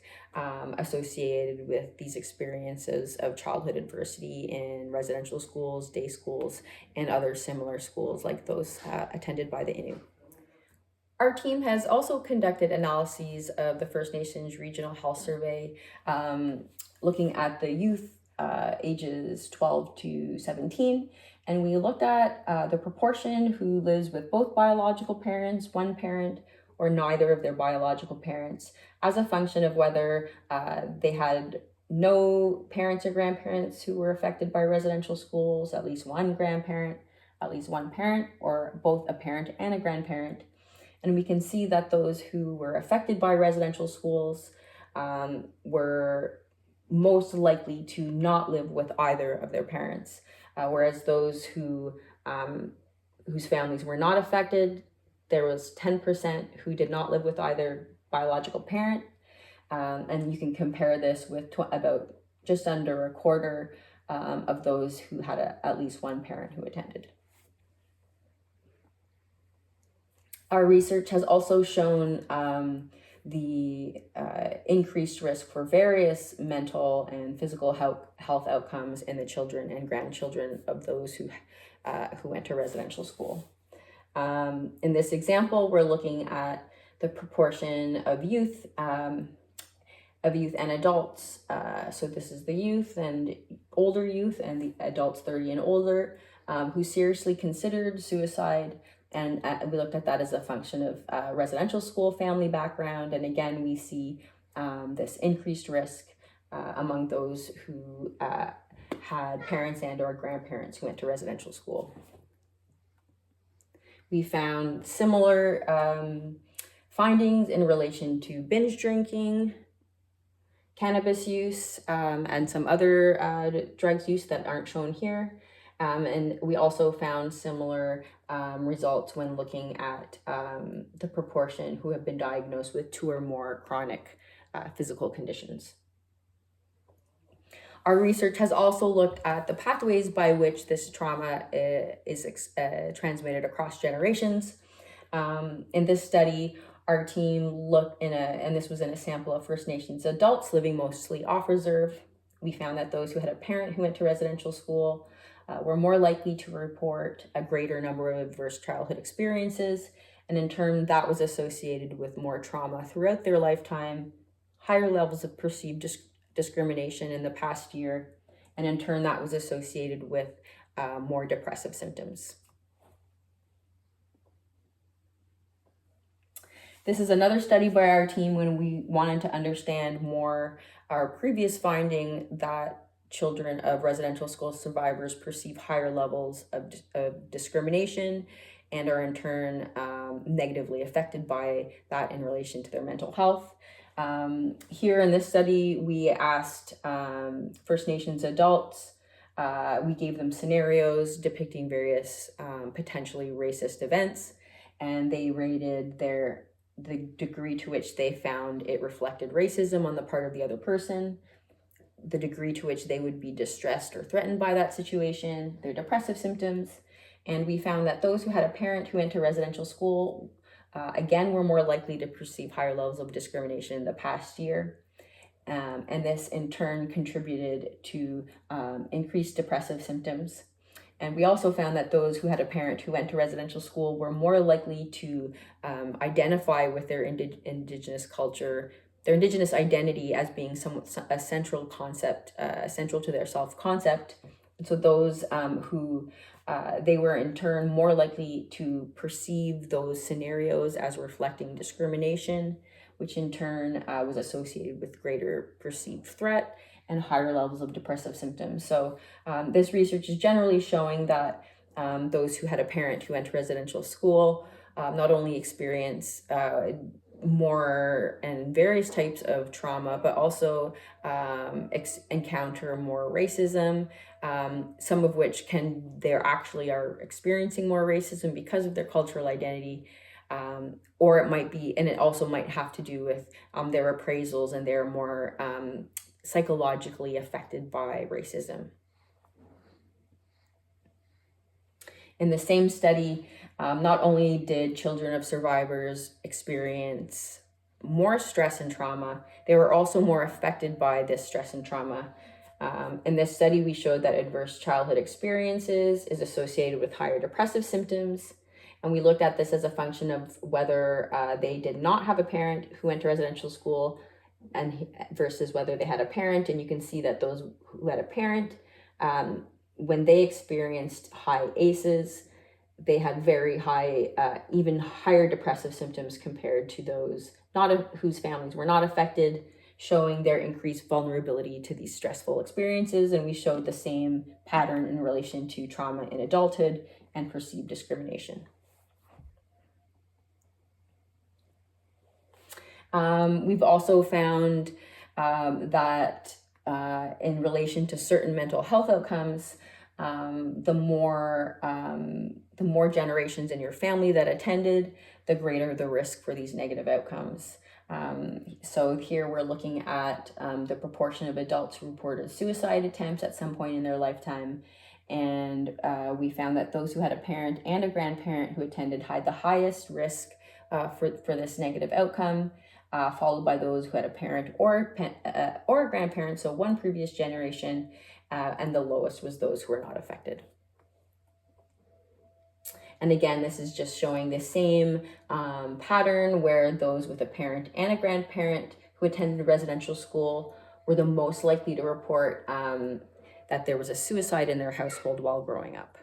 A: associated with these experiences of childhood adversity in residential schools, day schools, and other similar schools like those attended by the Innu. Our team has also conducted analyses of the First Nations Regional Health Survey, looking at the youth ages 12 to 17, and we looked at the proportion who lives with both biological parents, one parent, or neither of their biological parents, as a function of whether they had no parents or grandparents who were affected by residential schools, at least one grandparent, at least one parent, or both a parent and a grandparent. And we can see that those who were affected by residential schools were most likely to not live with either of their parents, whereas those whose families were not affected, there was 10% who did not live with either biological parent. And you can compare this with about just under a quarter of those who had at least one parent who attended. Our research has also shown the increased risk for various mental and physical health outcomes in the children and grandchildren of those who went to residential school. In this example, we're looking at the proportion of youth and adults. So this is the youth and older youth and the adults 30 and older who seriously considered suicide. And we looked at that as a function of residential school family background. And again, we see this increased risk among those who had parents and or grandparents who went to residential school. We found similar findings in relation to binge drinking, cannabis use, and some other drugs use that aren't shown here. And we also found similar results when looking at the proportion who have been diagnosed with 2 or more chronic physical conditions. Our research has also looked at the pathways by which this trauma is transmitted across generations. In this study, our team looked and this was in a sample of First Nations adults living mostly off reserve. We found that those who had a parent who went to residential school were more likely to report a greater number of adverse childhood experiences, and in turn that was associated with more trauma throughout their lifetime, higher levels of perceived discrimination in the past year, and in turn that was associated with more depressive symptoms. This is another study by our team when we wanted to understand more our previous finding that children of residential school survivors perceive higher levels of discrimination and are in turn negatively affected by that in relation to their mental health. Here in this study, we asked First Nations adults, we gave them scenarios depicting various potentially racist events, and they rated the degree to which they found it reflected racism on the part of the other person, the degree to which they would be distressed or threatened by that situation, their depressive symptoms. And we found that those who had a parent who went to residential school, again, were more likely to perceive higher levels of discrimination in the past year. And this in turn contributed to increased depressive symptoms. And we also found that those who had a parent who went to residential school were more likely to identify with their Indigenous culture, their Indigenous identity as being somewhat a central concept, central to their self-concept. And so those who they were in turn more likely to perceive those scenarios as reflecting discrimination, which in turn was associated with greater perceived threat and higher levels of depressive symptoms. So this research is generally showing that those who had a parent who went to residential school not only experience more and various types of trauma, but also encounter more racism, some of which they actually are experiencing more racism because of their cultural identity. Or it might be, and it also might have to do with their appraisals, and they're more psychologically affected by racism. In the same study, not only did children of survivors experience more stress and trauma, they were also more affected by this stress and trauma. In this study, we showed that adverse childhood experiences is associated with higher depressive symptoms. And we looked at this as a function of whether they did not have a parent who went to residential school and versus whether they had a parent. And you can see that those who had a parent, when they experienced high ACEs, they had very high, even higher depressive symptoms compared to those whose families were not affected, showing their increased vulnerability to these stressful experiences. And we showed the same pattern in relation to trauma in adulthood and perceived discrimination. We've also found that in relation to certain mental health outcomes, the more generations in your family that attended, the greater the risk for these negative outcomes. So here we're looking at the proportion of adults who reported suicide attempts at some point in their lifetime. And we found that those who had a parent and a grandparent who attended had the highest risk for this negative outcome, followed by those who had a parent or a grandparent, so one previous generation, and the lowest was those who were not affected. And again, this is just showing the same pattern where those with a parent and a grandparent who attended residential school were the most likely to report that there was a suicide in their household while growing up.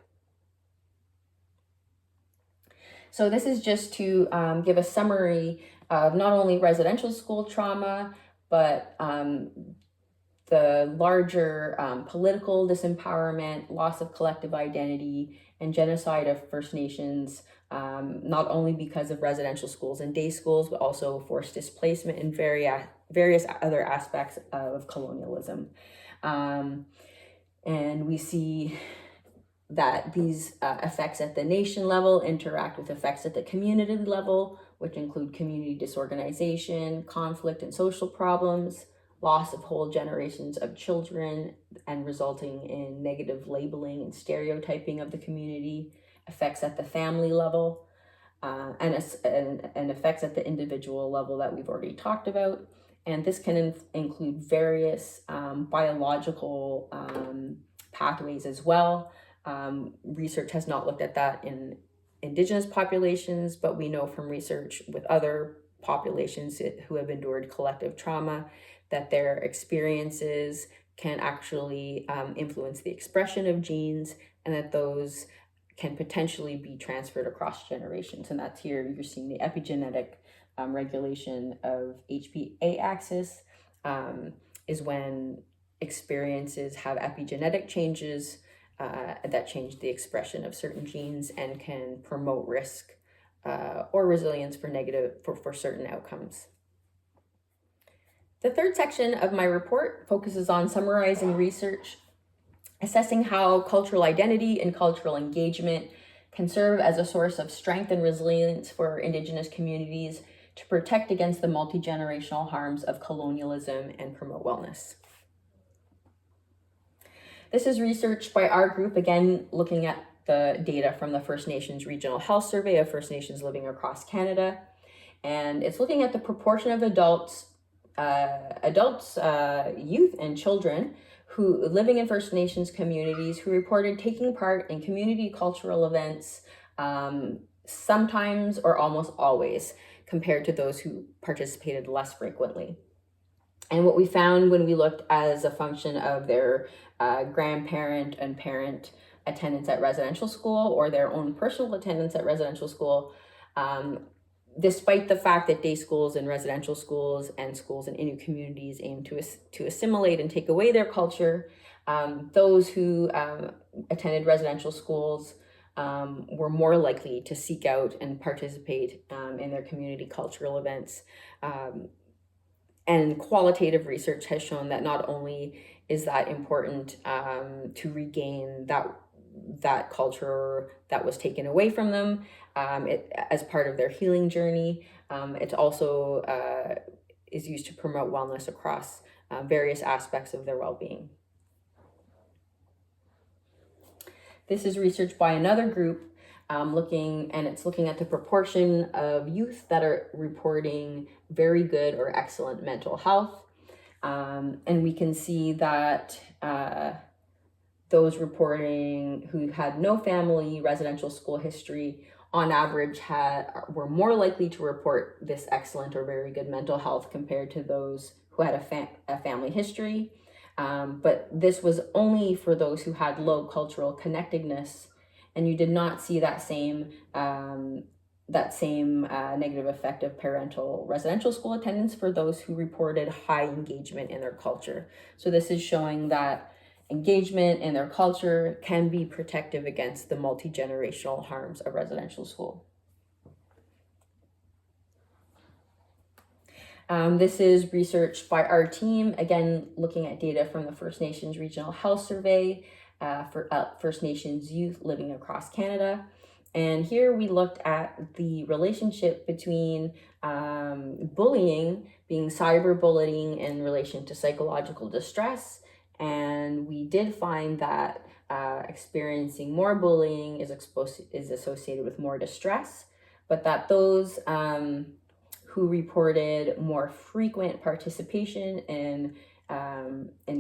A: So this is just to give a summary of not only residential school trauma, but the larger political disempowerment, loss of collective identity, and genocide of First Nations, not only because of residential schools and day schools, but also forced displacement and various other aspects of colonialism. And we see that these effects at the nation level interact with effects at the community level, which include community disorganization, conflict and social problems, loss of whole generations of children, and resulting in negative labeling and stereotyping of the community, effects at the family level, and effects at the individual level that we've already talked about, And this can include various biological pathways as well. Research has not looked at that in Indigenous populations, but we know from research with other populations who have endured collective trauma that their experiences can actually influence the expression of genes, and that those can potentially be transferred across generations. And that's here you're seeing the epigenetic regulation of HPA axis is when experiences have epigenetic changes that change the expression of certain genes and can promote risk or resilience for certain outcomes. The third section of my report focuses on summarizing research, assessing how cultural identity and cultural engagement can serve as a source of strength and resilience for Indigenous communities to protect against the multi-generational harms of colonialism and promote wellness. This is research by our group, again, looking at the data from the First Nations Regional Health Survey of First Nations living across Canada. And it's looking at the proportion of adults, youth, and children who living in First Nations communities who reported taking part in community cultural events sometimes or almost always, compared to those who participated less frequently. And what we found when we looked as a function of their grandparent and parent attendance at residential school or their own personal attendance at residential school, despite the fact that day schools and residential schools and schools in Innu communities aim to assimilate and take away their culture, those who attended residential schools were more likely to seek out and participate in their community cultural events. And qualitative research has shown that not only is that important to regain that culture that was taken away from them as part of their healing journey, it also is used to promote wellness across various aspects of their well-being. This is research by another group looking at the proportion of youth that are reporting very good or excellent mental health. And we can see that those reporting who had no family residential school history on average were more likely to report this excellent or very good mental health compared to those who had a family history. But this was only for those who had low cultural connectedness, and you did not see that same negative effect of parental residential school attendance for those who reported high engagement in their culture. So this is showing that engagement in their culture can be protective against the multi-generational harms of residential school. This is research by our team, again, looking at data from the First Nations Regional Health Survey for First Nations youth living across Canada. And here we looked at the relationship between bullying, being cyberbullying in relation to psychological distress. And we did find that experiencing more bullying is associated with more distress, but that those who reported more frequent participation in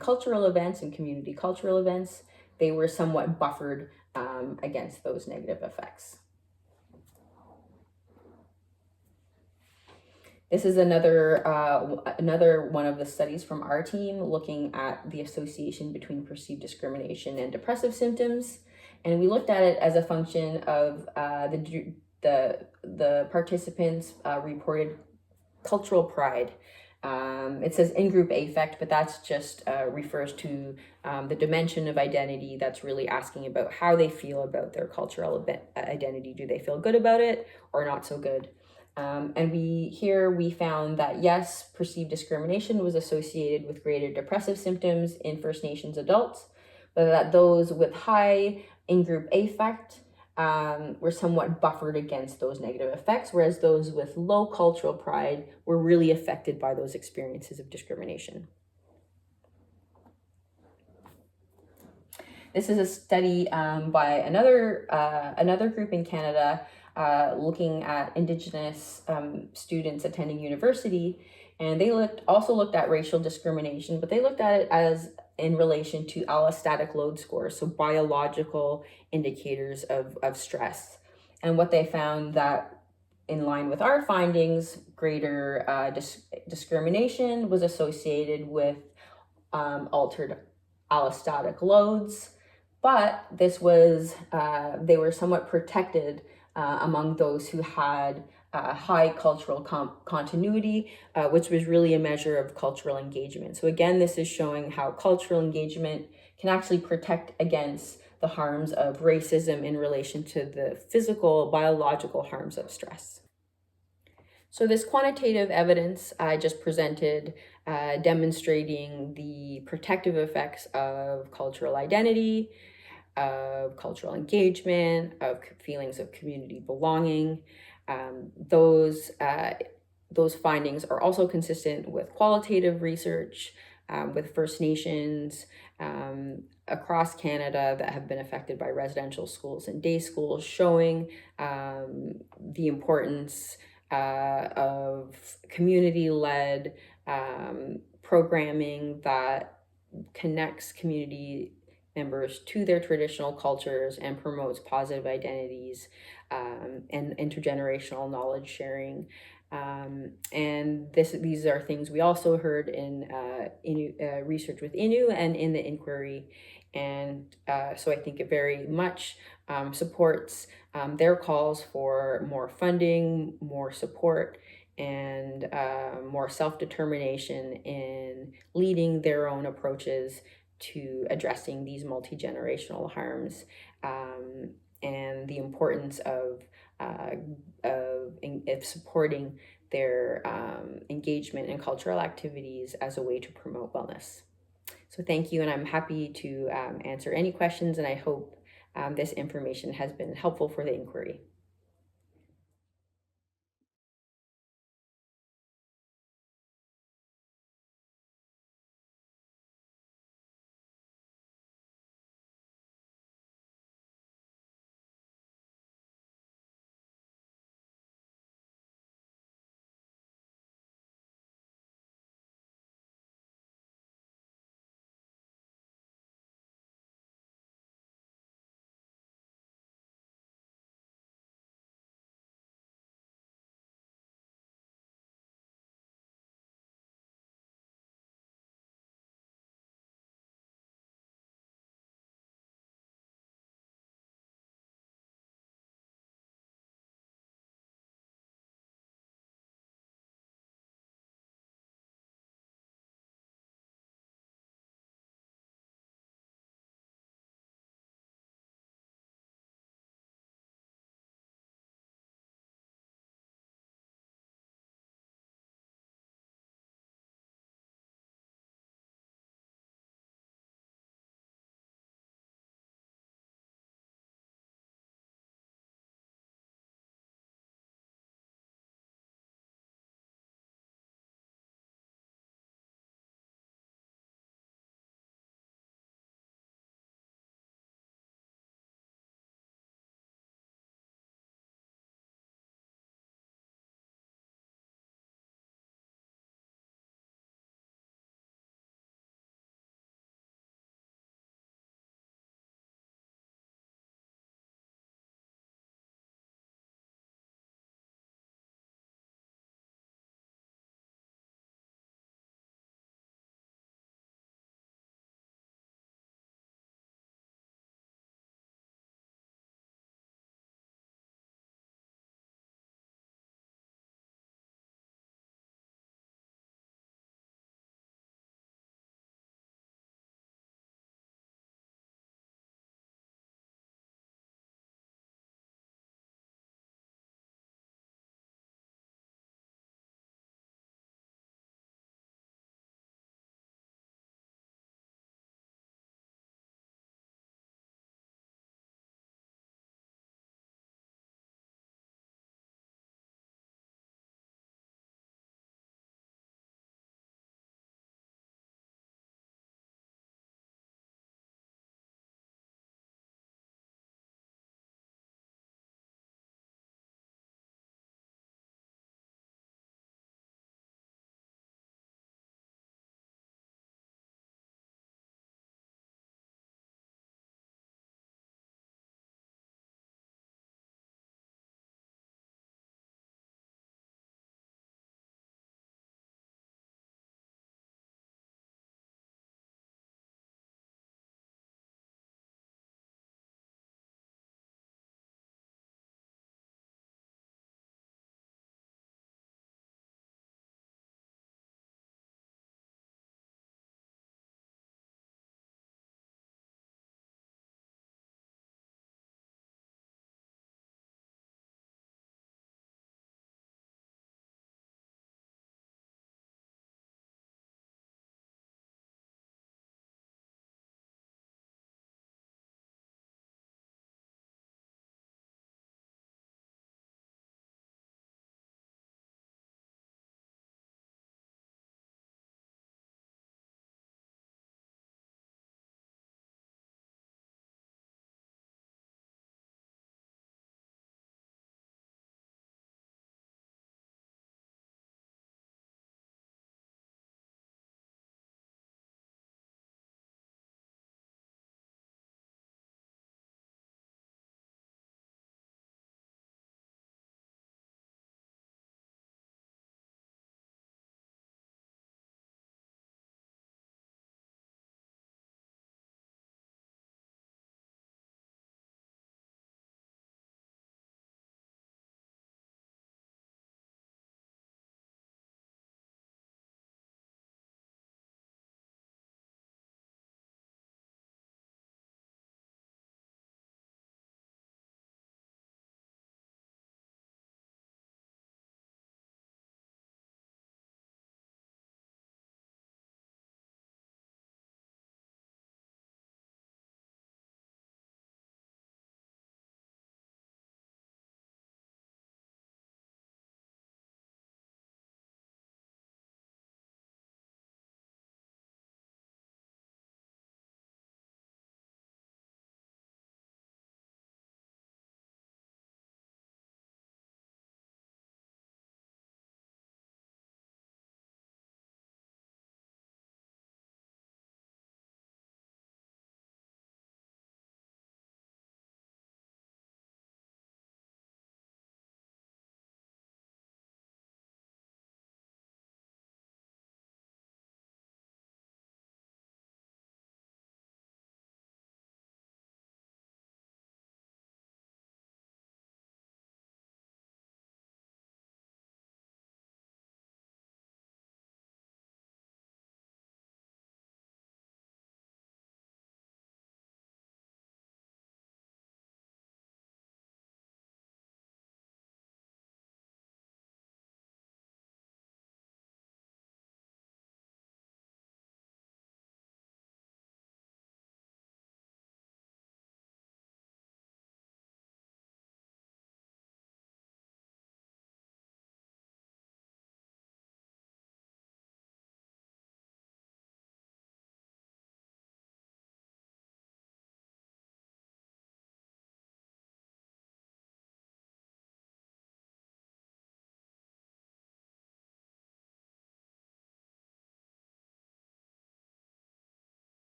A: cultural events and community cultural events, they were somewhat buffered against those negative effects. This is another one of the studies from our team looking at the association between perceived discrimination and depressive symptoms, and we looked at it as a function of the participants reported cultural pride. It says in-group affect, but that's just refers to the dimension of identity that's really asking about how they feel about their cultural identity. Do they feel good about it or not so good? And we found that yes, perceived discrimination was associated with greater depressive symptoms in First Nations adults, but that those with high in-group affect were somewhat buffered against those negative effects, whereas those with low cultural pride were really affected by those experiences of discrimination. This is a study by another group in Canada looking at Indigenous students attending university And they also looked at racial discrimination, but they looked at it as in relation to allostatic load scores, so biological indicators of stress. And what they found that in line with our findings, greater discrimination was associated with altered allostatic loads, but this was, they were somewhat protected among those who had high cultural continuity, which was really a measure of cultural engagement. So again, this is showing how cultural engagement can actually protect against the harms of racism in relation to the physical, biological harms of stress. So this quantitative evidence I just presented demonstrating the protective effects of cultural identity, of cultural engagement, of feelings of community belonging. Those findings are also consistent with qualitative research with First Nations across Canada that have been affected by residential schools and day schools, showing the importance of community-led programming that connects community members to their traditional cultures and promotes positive identities and intergenerational knowledge sharing. And these are things we also heard in research with Innu and in the inquiry. And so I think it very much supports their calls for more funding, more support, and more self-determination in leading their own approaches to addressing these multi-generational harms, and the importance of supporting their engagement in cultural activities as a way to promote wellness. So thank you, and I'm happy to answer any questions, and I hope this information has been helpful for the inquiry.